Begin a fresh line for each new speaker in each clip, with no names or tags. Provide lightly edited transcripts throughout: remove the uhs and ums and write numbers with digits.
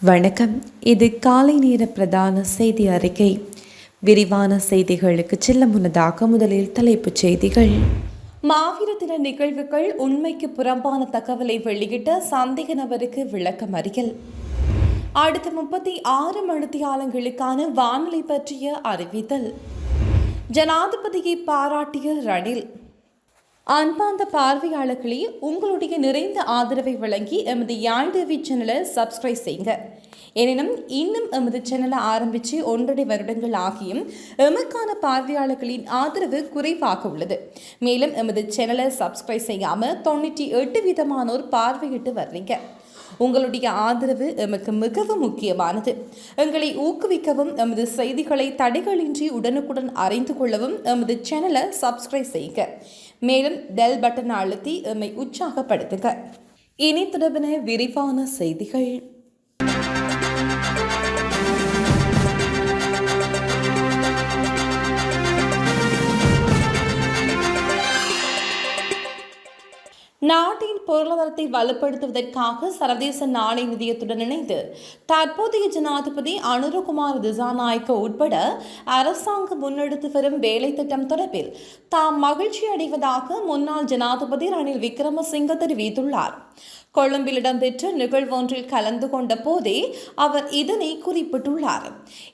வணக்கம். இது காலை நேர பிரதான செய்தி அறிக்கை. விரிவான செய்திகளுக்கு செல்ல முன்னதாக முதலில் தலைப்புச் செய்திகள். மாவீர தின நிகழ்வுகள் உண்மைக்கு புறம்பான தகவலை வெளியிட்ட சந்தேக நபருக்கு விளக்கமறியல். அடுத்த 36 மணித்தியாலங்களுக்கான வானொலி பற்றிய அறிவித்தல். ஜனாதிபதியை பாராட்டிய ரணில். அன்பார்ந்த பார்வையாளர்களே, உங்களுடைய நிறைந்த ஆதரவை வழங்கி எமது யாழ் டிவி சேனலை சப்ஸ்கிரைப் செய்யுங்க. எனினும் இன்னும் எமது சேனலை ஆரம்பித்து 1.5 வருடங்கள் ஆகியும் எமக்கான பார்வையாளர்களின் ஆதரவு குறைவாக உள்ளது. மேலும் எமது சேனலை சப்ஸ்கிரைப் செய்யாமல் 98% பார்வையிட்டு வர்றீங்க. உங்களுடைய ஆதரவு எமக்கு மிகவும் முக்கியமானது. எங்களை ஊக்குவிக்கவும் எமது செய்திகளை தடைகளின்றி உடனுக்குடன் அறிந்து கொள்ளவும் எமது சேனலை சப்ஸ்கிரைப் செய்யுங்க. மேலும் பெல் பட்டன் அழுத்தி எம்மை உற்சாகப்படுத்துங்க. இனி தொடர்பான விரிவான செய்திகள். நாட்டின் பொருளாதாரத்தை வலுப்படுத்துவதற்காக சர்வதேச நாணய நிதியத்துடன் இணைந்து தற்போதைய ஜனாதிபதி அனுரகுமார் திசாநாயக்க உட்பட அரசாங்கம் முன்னெடுத்து வரும் வேலை திட்டம் தொடர்பில் தாம் மகிழ்ச்சி அடைவதாக முன்னாள் ஜனாதிபதி ரணில் விக்ரமசிங்க தெரிவித்துள்ளார். கொழும்பில் இடம்பெற்ற நிகழ்வொன்றில் கலந்து கொண்ட போதே அவர் இதனை குறிப்பிட்டுள்ளார்.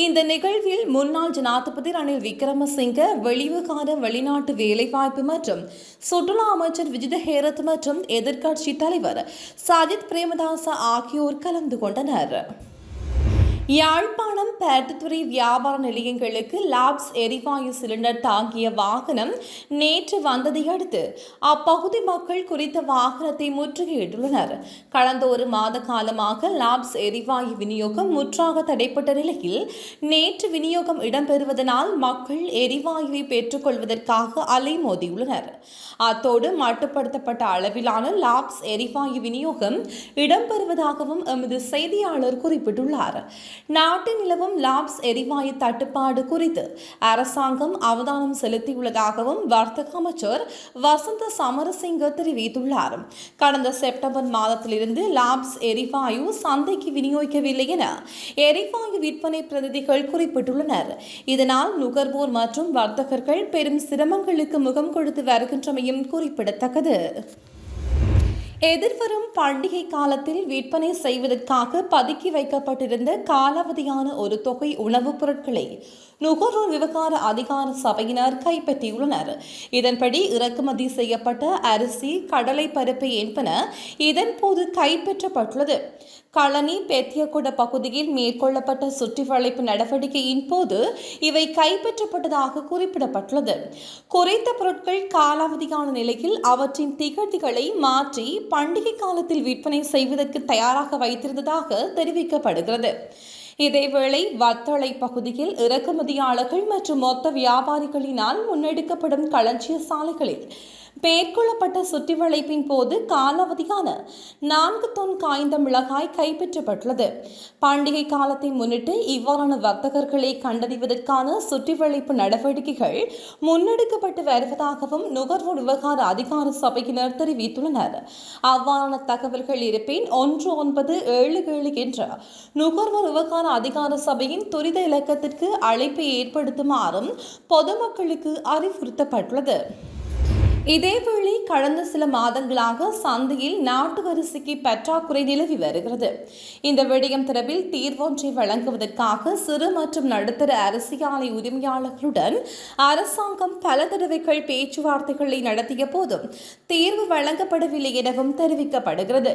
இந்த நிகழ்வில் முன்னாள் ஜனாதிபதி ரணில் விக்ரமசிங்க, வெளிவிகார வெளிநாட்டு வேலைவாய்ப்பு மற்றும் சுற்றுலா அமைச்சர் விஜித ஹேரத் மற்றும் எதிர்க்கட்சி தலைவர் சஜித் பிரேமதாச ஆகியோர் கலந்து கொண்டனர். யாழ்ப்பாணம் பேட்டுத்துறை வியாபார நிலையங்களுக்கு லாப்ஸ் எரிவாயு சிலிண்டர் தாங்கிய வாகனம் நேற்று வந்ததை அடுத்து அப்பகுதி மக்கள் குறித்த வாகனத்தை முற்றுகையிட்டுள்ளனர். கடந்த ஒரு மாத காலமாக லாப்ஸ் எரிவாயு விநியோகம் முற்றாக தடைப்பட்ட நிலையில் நேற்று விநியோகம் இடம்பெறுவதனால் மக்கள் எரிவாயுவை பெற்றுக்கொள்வதற்காக அலைமோதியுள்ளனர். அத்தோடு மட்டுப்படுத்தப்பட்ட அளவிலான லாப்ஸ் எரிவாயு விநியோகம் இடம்பெறுவதாகவும் எமது செய்தியாளர் குறிப்பிட்டுள்ளார். நாட்டில் நிலவும் லாப்ஸ் எரிவாயு தட்டுப்பாடு குறித்து அரசாங்கம் அவதானம் செலுத்தியுள்ளதாகவும் வர்த்தக அமைச்சர் வசந்த சமரசிங்க தெரிவித்துள்ளார். கடந்த செப்டம்பர் மாதத்திலிருந்து லாப்ஸ் எரிவாயு சந்தைக்கு விநியோகிக்கவில்லை என எரிவாயு விற்பனை பிரதிநிதிகள் குறிப்பிட்டுள்ளனர். இதனால் நுகர்வோர் மற்றும் வர்த்தகர்கள் பெரும் சிரமங்களுக்கு முகம் கொடுத்து வருகின்றமையும் குறிப்பிடத்தக்கது. எதிர்வரும் பண்டிகை காலத்தில் விற்பனை செய்வதற்காக பதுக்கி வைக்கப்பட்டிருந்த காலாவதியான ஒரு தொகை உணவுப் பொருட்களை நுகர்வோர் விவகார அதிகார சபையினர் கைப்பற்றியுள்ளனர். இதன்படி இறக்குமதி செய்யப்பட்ட அரிசி, கடலை பருப்பு என்பன இதன்போது கைப்பற்றப்பட்டுள்ளது. களனி பெத்தியகுட பகுதியில் மேற்கொள்ளப்பட்ட சுற்றி வளைப்பு நடவடிக்கையின் போது இவை கைப்பற்றப்பட்டதாக குறிப்பிடப்பட்டுள்ளது. குறைந்த பொருட்கள் காலாவதியான நிலையில் அவற்றின் திகதிகளை மாற்றி பண்டிகை காலத்தில் விற்பனை செய்வதற்கு தயாராக வைத்திருந்ததாக தெரிவிக்கப்படுகிறது. இதேவேளை வத்தளை பகுதியில் இறக்குமதியாளர்கள் மற்றும் மொத்த வியாபாரிகளினால் முன்னெடுக்கப்படும் களஞ்சிய சாலைகளில் மேற்கொள்ளப்பட்ட சுற்றி வளைப்பின் போது காலாவதியான 4 தொன் காய்ந்த மிளகாய் கைப்பற்றப்பட்டுள்ளது. பண்டிகை காலத்தை முன்னிட்டு இவ்வாறான வர்த்தகர்களை கண்டறிவதற்கான சுற்றி வளைப்பு நடவடிக்கைகள் முன்னெடுக்கப்பட்டு வருவதாகவும் நுகர்வோர் விவகார அதிகார சபையினர் தெரிவித்துள்ளனர். அவ்வாறான தகவல்கள் இருப்பின் 1977 என்ற நுகர்வோர் விவகார அதிகார சபையின் துரித இலக்கத்திற்கு அழைப்பை ஏற்படுத்துமாறும் பொதுமக்களுக்கு அறிவுறுத்தப்பட்டுள்ளது. இதேவேளை கடந்த சில மாதங்களாக சந்தையில் நாட்டு அரிசிக்கு பற்றாக்குறை நிலவி வருகிறது. இந்த விடயம் தொடர்பில் தீர்வொன்றை வழங்குவதற்காக சிறு மற்றும் நடுத்தர அரிசி ஆலை உரிமையாளர்களுடன் அரசாங்கம் பல தடவைகள் பேச்சுவார்த்தைகளை நடத்திய போதும் தீர்வு வழங்கப்படவில்லை எனவும் தெரிவிக்கப்படுகிறது.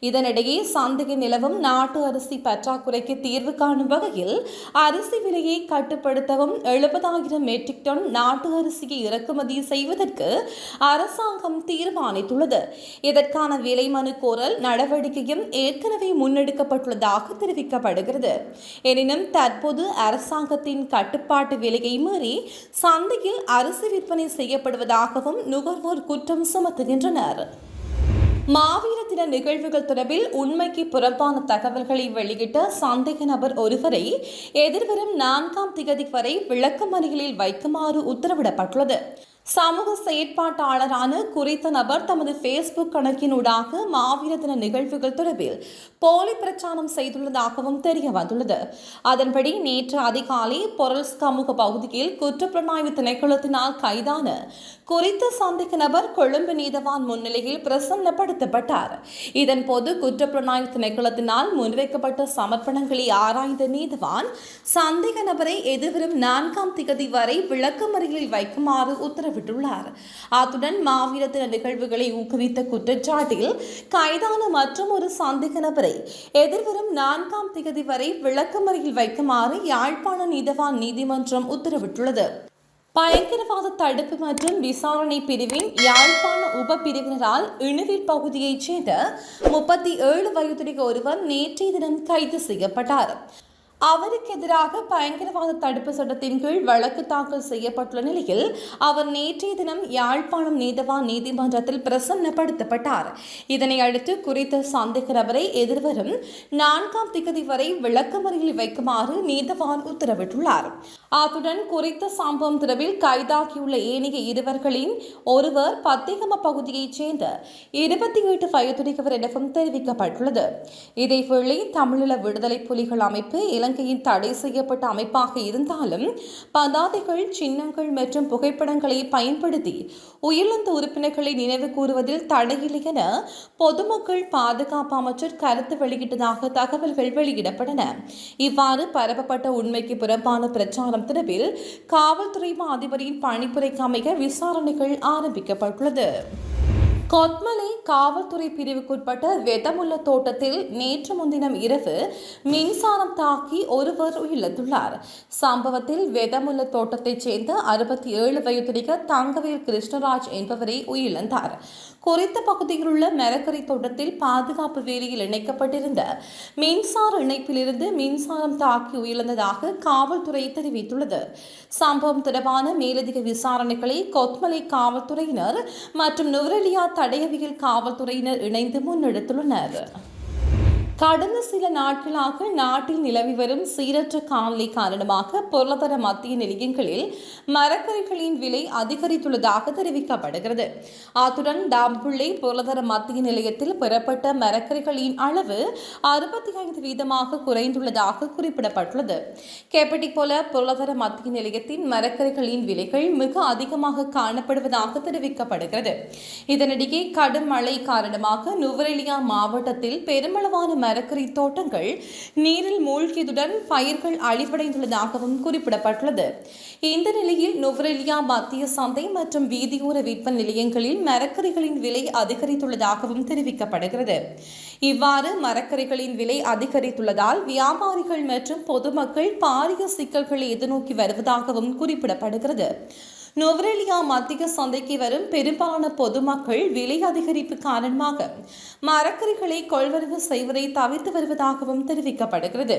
இதனிடையே சந்தையில் நிலவும் நாட்டு அரிசி பற்றாக்குறைக்கு தீர்வு காணும் வகையில் அரிசி விலையை கட்டுப்படுத்தவும் 70,000 மெட்ரிக் டன் நாட்டு அரிசியை இறக்குமதி செய்வதற்கு அரசாங்கம் தீர்மானித்துள்ளது. இதற்கான விலை மனு கோரல் நடவடிக்கையும் ஏற்கனவே முன்னெடுக்கப்பட்டுள்ளதாக தெரிவிக்கப்படுகிறது. எனினும் தற்போது அரசாங்கத்தின் கட்டுப்பாட்டு விலையை மீறி சந்தையில் அரிசி விற்பனை செய்யப்படுவதாகவும் நுகர்வோர் குற்றம் சுமத்துகின்றனர். மாவீர தின நிகழ்வுகள் தொடர்பில் உண்மைக்கு புறம்பான தகவல்களை வெளியிட்ட சந்தேக நபர் ஒருவரை எதிர்வரும் 4ஆம் திகதி வரை விளக்கமறியலில் வைக்குமாறு உத்தரவிடப்பட்டுள்ளது. சமூக செயற்பாட்டாளரான குறித்த நபர் தமது ஃபேஸ்புக் கணக்கினூடாக மாவீர தின நிகழ்வுகள் தொடர்பில் போலி பிரச்சாரம் செய்துள்ளதாகவும் தெரிய வந்துள்ளது. அதன்படி நேற்று அதிகாலை பொருள்ஸ் சமூக பகுதியில் குற்றப்புலனாய்வு திணைக்களத்தினால் கைதான குறித்த சந்தேக நபர் கொழும்பு நீதவான் முன்னிலையில் பிரசன்னப்படுத்தப்பட்டார். இதன்போது குற்றப்புலனாய்வு திணைக்களத்தினால் முன்வைக்கப்பட்ட சமர்ப்பணங்களை ஆராய்ந்த நீதவான் சந்தேக நபரை எதிர்வரும் 4ஆம் திகதி வரை விளக்கமறியலில் வைக்குமாறு உத்தரவிட்டுள்ளார். அத்துடன் மாவீர தின நிகழ்வுகளை ஊக்குவித்த குற்றச்சாட்டில் கைதான மற்றும் ஒரு சந்தேக நபரை எதிர்வரும் 4ஆம் திகதி வரை விளக்கமறியலில் வைக்குமாறு யாழ்ப்பாண நீதவான் நீதிமன்றம் உத்தரவிட்டுள்ளது. பயங்கரவாத தடுப்பு மற்றும் விசாரணை பிரிவின் யாழ்ப்பாண உப பிரிவினரால் இணுவில் பகுதியைச் சேர்ந்த 37 வயதுடைய ஒருவர் நேற்றைய தினம் கைது செய்யப்பட்டார். அவருக்கு எதிராக பயங்கரவாத தடுப்பு சட்டத்தின் கீழ் வழக்கு தாக்கல் செய்யப்பட்டுள்ள நிலையில் அவர் நேற்றைய தினம் யாழ்ப்பாணம் நீதவான் நீதிமன்றத்தில் பிரசன்னப்படுத்தப்பட்டார். இதனை அடுத்து குறித்த சந்தேக நபரை எதிர்வரும் 4ஆம் திகதி வரை விளக்கமறியலில் வைக்குமாறு நீதவான் உத்தரவிட்டுள்ளார். அத்துடன் குறித்த சம்பவம் தொடர்பில் கைதாகியுள்ள ஏனைய இருவர்களின் ஒருவர் பத்திகம பகுதியைச் சேர்ந்த 28 வயதுடையவர் எனவும் தெரிவிக்கப்பட்டுள்ளது. இதேவேளை தமிழீழ விடுதலை புலிகள் அமைப்பு இலங்கையின் தடை செய்யப்பட்ட அமைப்பாக இருந்தாலும் பதாதைகள், சின்னங்கள் மற்றும் புகைப்படங்களை பயன்படுத்தி உயிரிழந்த உறுப்பினர்களை நினைவு கூறுவதில் தடையில்லை என பொதுமக்கள் பாதுகாப்பு அமைச்சர் கருத்து வெளியிட்டதாக தகவல்கள் வெளியிடப்பட்டன. இவ்வாறு பரப்பப்பட்ட உண்மைக்கு புறம்பான பிரச்சாரம் தொடர்பில் காவல்துறை அதிபரின் பணிப்புரைக்கு அமைய விசாரணைகள் ஆரம்பிக்கப்பட்டுள்ளது. கொத்மலை காவல்துறை பிரிவுக்குட்பட்ட வெதமுள்ள தோட்டத்தில் நேற்று முன்தினம் இரவு மின்சாரம் தாக்கி ஒருவர் உயிரிழந்துள்ளார். சம்பவத்தில் வெதமுள்ள தோட்டத்தைச் சேர்ந்த 67 வயதுடைய தங்கவேல் கிருஷ்ணராஜ் என்பவரை உயிரிழந்தார். குறித்த பகுதியில் உள்ள மரக்கரை தோட்டத்தில் பாதுகாப்பு வேலியில் இணைக்கப்பட்டிருந்த மின்சார இணைப்பிலிருந்து மின்சாரம் தாக்கி உயிரிழந்ததாக காவல்துறை தெரிவித்துள்ளது. சம்பவம் தொடர்பான மேலதிக விசாரணைகளை கொத்மலை காவல்துறையினர் மற்றும் நுவரெலியா தடயவியல் காவல்துறையினர் இணைந்து முன்னெடுத்துள்ளனர். கடந்த சில நாட்களாக நாட்டில் நிலவி வரும் சீரற்ற காலநிலை காரணமாக பொருளாதார மத்திய நிலையங்களில் மரக்கறிகளின் விலை அதிகரித்துள்ளதாக தெரிவிக்கப்படுகிறது. அத்துடன் டாம்புள்ளை பொருளாதார மத்திய நிலையத்தில் பெறப்பட்ட மரக்கறிகளின் அளவு 65% குறைந்துள்ளதாக குறிப்பிடப்பட்டுள்ளது. கேப்பட்டிபோல பொருளாதார மத்திய நிலையத்தின் மரக்கறிகளின் விலைகள் மிக அதிகமாக காணப்படுவதாக தெரிவிக்கப்படுகிறது. இதனிடையே கடும் மழை காரணமாக நுவரெலியா மாவட்டத்தில் பெருமளவான மரக்கறி தோட்டங்கள் நீரில் மூழ்கியதுடன் பயிர்கள் அழிவடைந்துள்ளதாகவும் குறிப்பிடப்பட்டுள்ளது. இந்த நிலையில் நுவரெலியா மத்திய சந்தை மற்றும் வீதியோர விற்பனை நிலையங்களில் மரக்கறிகளின் விலை அதிகரித்துள்ளதாகவும் தெரிவிக்கப்படுகிறது. இவ்வாறு மரக்கறிகளின் விலை அதிகரித்துள்ளதால் வியாபாரிகள் மற்றும் பொதுமக்கள் பாரிய சிக்கல்களை எதிர்நோக்கி வருவதாகவும் குறிப்பிடப்படுகிறது. நுவரெலியா மத்திய சந்தைக்கு வரும் பெரும்பாலான பொதுமக்கள் விலை அதிகரிப்பு காரணமாக மரக்கறிகளை கொள்வனவு செய்வதை தவிர்த்து வருவதாகவும் தெரிவிக்கப்படுகிறது.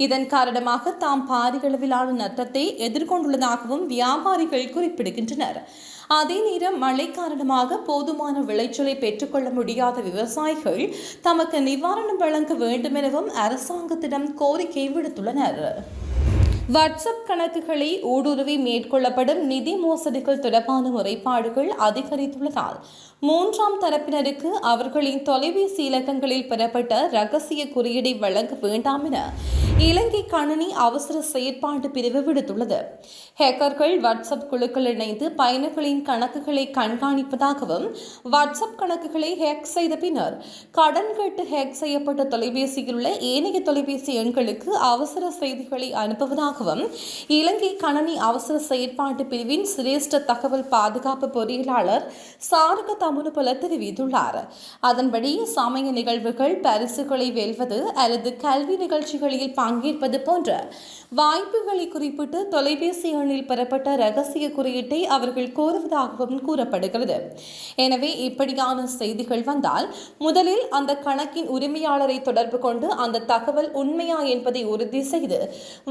இதன் காரணமாக தாம் பாரிய அளவிலான நட்டத்தை எதிர்கொண்டுள்ளதாகவும் வியாபாரிகள் குறிப்பிடுகின்றனர். அதே நேரம் மழை காரணமாக போதுமான விளைச்சலை பெற்றுக்கொள்ள முடியாத விவசாயிகள் தமக்கு நிவாரணம் வழங்க வேண்டும் எனவும் அரசாங்கத்திடம் கோரிக்கை விடுத்துள்ளனர். வாட்ஸ்அப் கணக்குகளை ஊடுருவி மேற்கொள்ளப்படும் நிதி மோசடிகள் தொடர்பான முறைப்பாடுகள் அதிகரித்துள்ளதால் 3ஆம் தரப்பினருக்கு அவர்களின் தொலைபேசி இலக்கங்களில் பெறப்பட்ட ரகசிய குறியீடை வழங்க வேண்டாம் என இலங்கை கணினி அவசர செயற்பாட்டு பிரிவு விடுத்துள்ளது. ஹேக்கர்கள் வாட்ஸ்அப் குழுக்கள் இணைந்து பயனர்களின் கணக்குகளை கண்காணிப்பதாகவும் வாட்ஸ்அப் கணக்குகளை ஹேக் செய்த பின்னர் கடன் கேட்டு ஹேக் செய்யப்பட்ட தொலைபேசியில் உள்ள ஏனைய தொலைபேசி எண்களுக்கு அவசர செய்திகளை அனுப்புவதாகவும் இலங்கை கணினி அவசர செயற்பாட்டு பிரிவின் சிரேஷ்ட தகவல் பாதுகாப்பு பொறியியலாளர் சாருக தமுனுபல தெரிவித்துள்ளார். அதன்படி சமய நிகழ்வுகள், பரிசுகளை வெல்வது அல்லது கல்வி நிகழ்ச்சிகளில் பங்கேற்பது போன்ற வாய்ப்புகளை குறிப்பிட்டு தொலைபேசி எண்ணில் பெறப்பட்ட ரகசிய குறியீட்டை அவர்கள் கோருவதாகவும் கூறப்படுகிறது. எனவே இப்படியான செய்திகள் வந்தால் முதலில் அந்த கணக்கின் உரிமையாளரை தொடர்பு கொண்டு அந்த தகவல் உண்மையா என்பதை உறுதி செய்து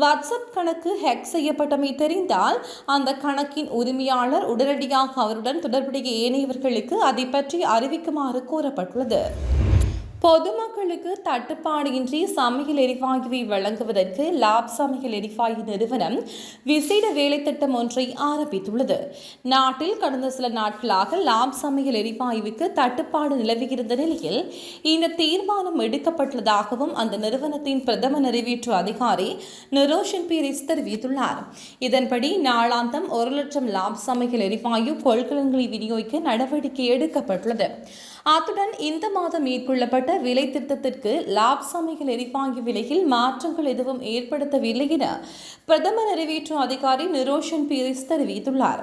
வாட்ஸ்அப் கணக்கு ஹேக் செய்யப்பட்டமை தெரிந்தால் அந்த கணக்கின் உரிமையாளர் உடனடியாக அவருடன் தொடர்புடைய ஏனையவர்களுக்கு அதை பற்றி அறிவிக்குமாறு கோரப்பட்டுள்ளது. பொதுமக்களுக்கு தட்டுப்பாடின்றி சமையல் எரிவாயுவை வழங்குவதற்கு லாப் சமையல் எரிவாயு நிறுவனம் விசேட வேலைத்திட்டம் ஒன்றை ஆரம்பித்துள்ளது. நாட்டில் கடந்த சில நாட்களாக லாப் சமையல் எரிவாயுவுக்கு தட்டுப்பாடு நிலவியிருந்த நிலையில் இந்த தீர்மானம் எடுக்கப்பட்டுள்ளதாகவும் அந்த நிறுவனத்தின் பிரதம நிறைவேற்று அதிகாரி நிரோஷன் பீரிஸ் தெரிவித்துள்ளார். இதன்படி நாளாந்தம் 1,00,000 லாப் சமையல் எரிவாயு கொள்கலன்களை விநியோகிக்க நடவடிக்கை எடுக்கப்பட்டுள்ளது. அத்துடன் இந்த மாதம் மேற்கொள்ளப்பட்ட விலை திருத்தத்திற்கு லாப் சமையல் எரிவாயு விலையில் மாற்றங்கள் எதுவும் ஏற்படுத்தவில்லை என பிரதம நிறைவேற்று அதிகாரி நிரோஷன் பீரிஸ் தெரிவித்துள்ளார்.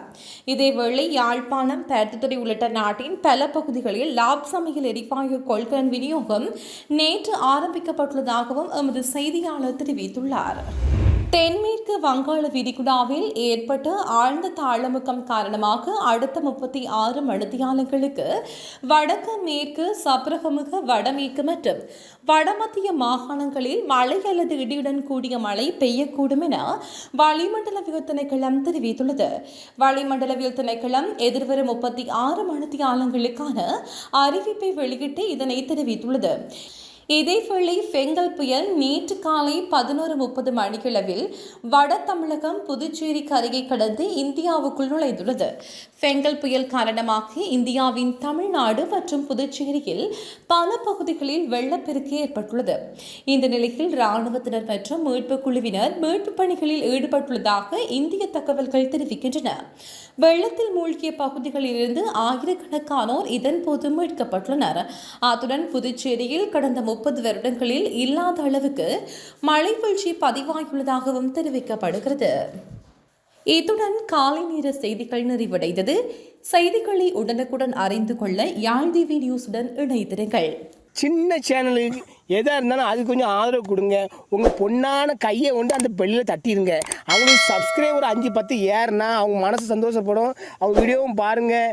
இதேவேளை யாழ்ப்பாணம், பருத்தித்துறை உள்ளிட்ட நாட்டின் பல பகுதிகளில் லாப் சமையல் எரிவாயு கொள்கலன் விநியோகம் நேற்று ஆரம்பிக்கப்பட்டுள்ளதாகவும் எமது செய்தியாளர் தெரிவித்துள்ளார். தென்மேற்கு வங்காள விரிகுடாவில் ஏற்பட்ட ஆழ்ந்த தாளமுக்கம் காரணமாக அடுத்த 36 மணித்தியாலங்களுக்கு வடக்கு, மேற்கு, சப்ரகமுக, வடமேற்கு மற்றும் வடமத்திய மாகாணங்களில் மழை அல்லது இடியுடன் கூடிய மழை பெய்யக்கூடும் என வளிமண்டலவியல் திணைக்களம் தெரிவித்துள்ளது. வளிமண்டலவியல் திணைக்களம் எதிர்வரும் 36 மணித்தியாலங்களுக்கான அறிவிப்பை வெளியிட்டு இதனை தெரிவித்துள்ளது. இதேவேளை ஃபெங்கல் புயல் நேற்று காலை 11:30 மணியளவில் வட தமிழகம், புதுச்சேரி கரையை கடந்து இந்தியாவுக்குள் நுழைந்துள்ளது. ஃபெங்கல் புயல் காரணமாக இந்தியாவின் தமிழ்நாடு மற்றும் புதுச்சேரியில் பல பகுதிகளில் வெள்ளப்பெருக்கு ஏற்பட்டுள்ளது. இந்த நிலையில் ராணுவத்தினர் மற்றும் மீட்புக் குழுவினர் மீட்புப் பணிகளில் ஈடுபட்டுள்ளதாக இந்திய தகவல்கள் தெரிவிக்கின்றன. வெள்ளத்தில் மூழ்கிய பகுதிகளில் இருந்து ஆயிரக்கணக்கானோர் இதன்போது மீட்கப்பட்டுள்ளனர். அத்துடன் புதுச்சேரியில் கடந்த 30 வருடங்களில் இல்லாத அளவுக்கு மழை வீழ்ச்சி பதிவாகியுள்ளதாகவும் தெரிவிக்கப்படுகிறது. இத்துடன் காலை நேர செய்திகள் நிறைவடைந்தது. செய்திகளை உடனுக்குடன் அறிந்து கொள்ள யாழ் டிவி நியூஸுடன் இணைந்திருங்கள்.
சின்ன சேனலுக்கு எதாக இருந்தாலும் அது கொஞ்சம் ஆதரவு கொடுங்க. உங்கள் பொண்ணான கையை கொண்டு அந்த பெல்லில் தட்டிடுங்க. அவங்களுக்கு சப்ஸ்கிரைபர் 5-10 ஏறுனா அவங்க மனசு சந்தோஷப்படும். அவங்க வீடியோவும் பாருங்கள்.